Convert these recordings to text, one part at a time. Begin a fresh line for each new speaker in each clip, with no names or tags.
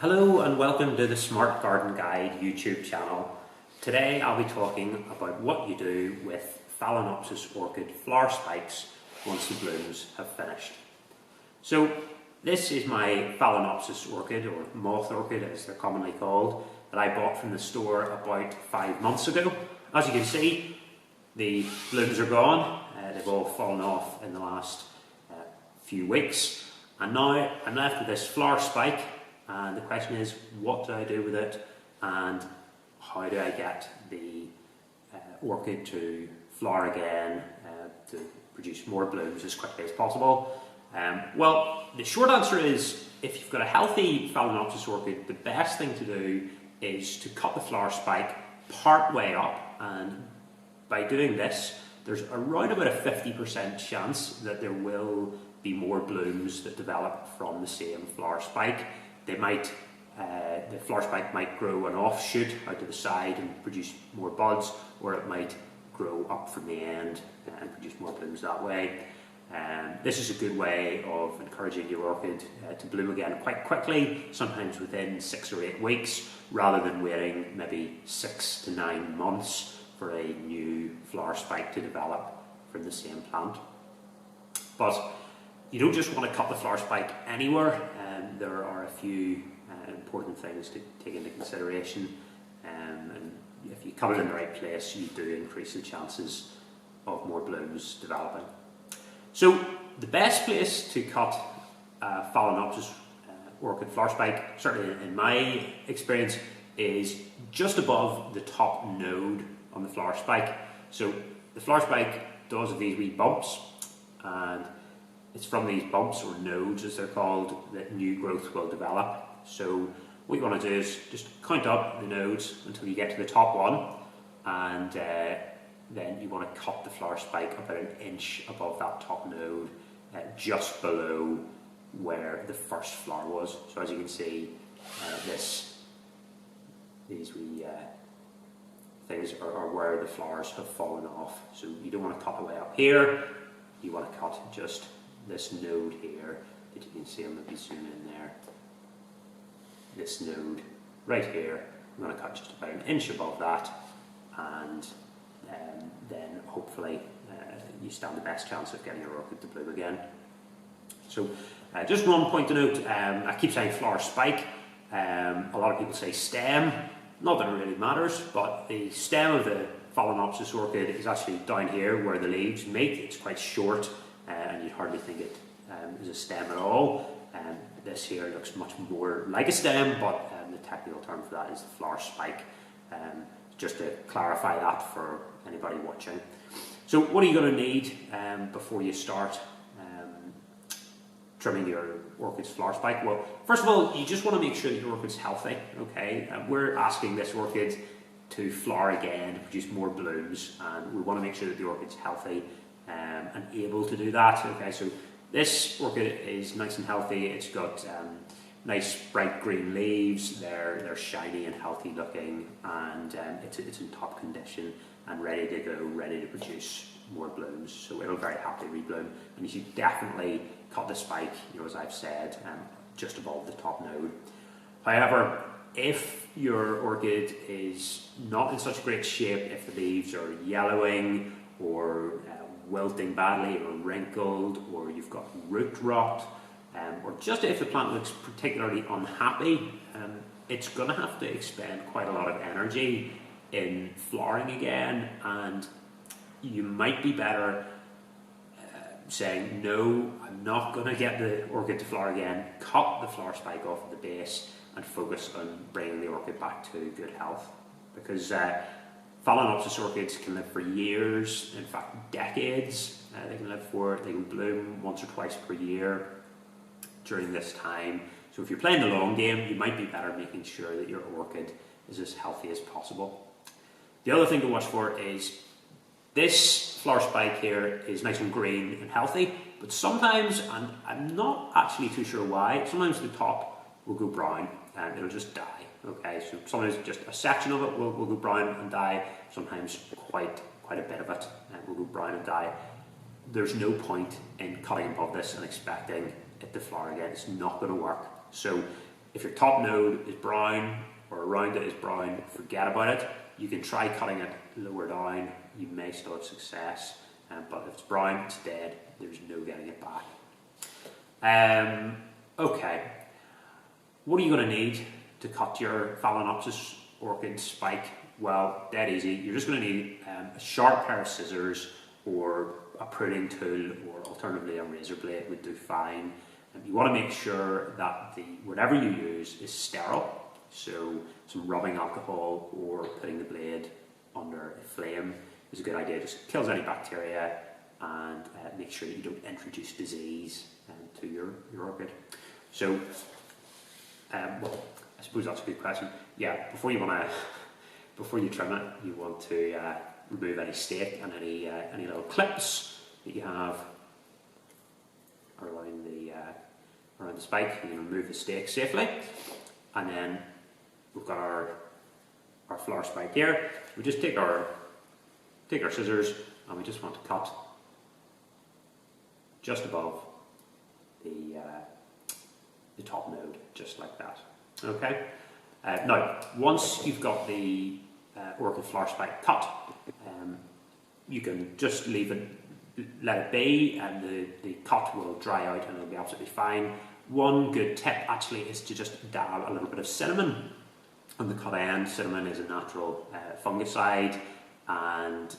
Hello and welcome to the Smart Garden Guide YouTube channel. Today I'll be talking about what you do with Phalaenopsis orchid flower spikes once the blooms have finished. So this is my Phalaenopsis orchid, or moth orchid as they're commonly called, that I bought from the store about 5 months ago. As you can see, the blooms are gone. They've all fallen off in the last few weeks, and now I'm left with this flower spike. And the question is, what do I do with it, and how do I get the orchid to flower again, to produce more blooms as quickly as possible? Well, the short answer is, if you've got a healthy Phalaenopsis orchid, the best thing to do is to cut the flower spike part way up, and by doing this, there's around about a 50% chance that there will be more blooms that develop from the same flower spike. They might, the flower spike might grow an offshoot out to the side and produce more buds, or it might grow up from the end and produce more blooms that way. This is a good way of encouraging your orchid to bloom again quite quickly, sometimes within 6 or 8 weeks, rather than waiting maybe 6 to 9 months for a new flower spike to develop from the same plant. But you don't just want to cut the flower spike anywhere. There are a few important things to take into consideration, and if you cut it in the right place, you do increase the chances of more blooms developing. So the best place to cut Phalaenopsis orchid flower spike, certainly in my experience, is just above the top node on the flower spike. So the flower spike does have these wee bumps, and it's from these bumps, or nodes as they're called, that new growth will develop. So what you want to do is just count up the nodes until you get to the top one, and then you want to cut the flower spike about 1 inch above that top node, just below where the first flower was. So as you can see, these wee things are where the flowers have fallen off. So you don't want to cut the way up here, you want to cut just this node here that you can see. I'm going to be zooming in there. This node right here, I'm going to cut just about 1 inch above that, and then hopefully you stand the best chance of getting your orchid to bloom again. So just one point to note, I keep saying flower spike, a lot of people say stem. Not that it really matters, but the stem of the Phalaenopsis orchid is actually down here where the leaves meet. It's quite short, and you'd hardly think it is a stem at all. This here looks much more like a stem, but the technical term for that is the flower spike. Just to clarify that for anybody watching. So what are you going to need before you start trimming your orchid's flower spike? Well, first of all, you just want to make sure that your orchid's healthy. Okay, we're asking this orchid to flower again, to produce more blooms, and we want to make sure that the orchid's healthy and able to do that. Okay, so this orchid is nice and healthy. It's got nice bright green leaves. They're shiny and healthy looking, and it's in top condition and ready to go, ready to produce more blooms. So it'll very happily rebloom, and you should definitely cut the spike, as I've said, just above the top node. However, if your orchid is not in such great shape, if the leaves are yellowing or wilting badly or wrinkled, or you've got root rot, or just if the plant looks particularly unhappy, it's going to have to expend quite a lot of energy in flowering again, and you might be better saying, no, I'm not going to get the orchid to flower again, cut the flower spike off at the base and focus on bringing the orchid back to good health. Because Phalaenopsis orchids can live for years, in fact decades. They can bloom once or twice per year during this time. So if you're playing the long game, you might be better making sure that your orchid is as healthy as possible. The other thing to watch for is this flower spike here is nice and green and healthy, but sometimes, and I'm not actually too sure why, sometimes the top will go brown and it'll just die. Okay, so sometimes just a section of it will go brown and die, sometimes quite a bit of it will go brown and die. There's no point in cutting above this and expecting it to flower again. It's not going to work. So If your top node is brown or around it is brown, forget about it. You can try cutting it lower down, you may still have success, but if it's brown, it's dead, there's no getting it back. Okay, what are you going to need to cut your Phalaenopsis orchid spike? Well, dead easy. You're just going to need a sharp pair of scissors or a pruning tool, or alternatively a razor blade would do fine. You want to make sure that whatever you use is sterile, so some rubbing alcohol or putting the blade under a flame is a good idea. It just kills any bacteria and make sure that you don't introduce disease to your orchid. So, well, I suppose that's a good question. Yeah, before you trim it, you want to remove any stake and any little clips that you have around the spike. You can remove the stake safely, and then we've got our flower spike here. We just take our scissors and we just want to cut just above the top node, just like that. Okay. Now, once you've got the orchid flower spike cut, you can just let it be, and the cut will dry out and it'll be absolutely fine. One good tip actually is to just dab a little bit of cinnamon on the cut end. Cinnamon is a natural fungicide, and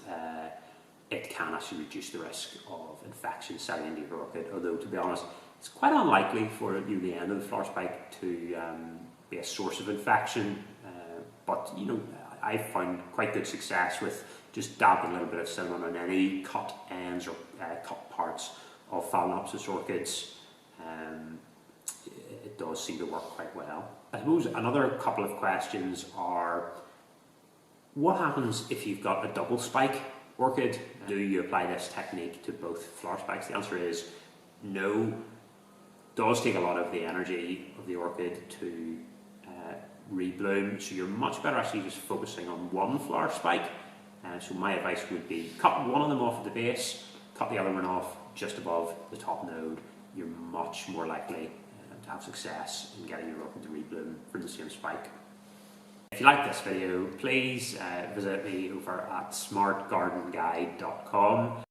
it can actually reduce the risk of infection setting into your orchid, although to be honest, it's quite unlikely for the end of the flower spike to be a source of infection, but you know, I've found quite good success with just dabbing a little bit of cinnamon on any cut ends or cut parts of Phalaenopsis orchids. It does seem to work quite well. I suppose another couple of questions are, what happens if you've got a double spike orchid? Do you apply this technique to both flower spikes? The answer is no. It does take a lot of the energy of the orchid to rebloom, so you're much better actually just focusing on one flower spike. So my advice would be cut one of them off at the base, cut the other one off just above the top node. You're much more likely to have success in getting your orchid to rebloom from the same spike. If you like this video, please visit me over at smartgardenguide.com.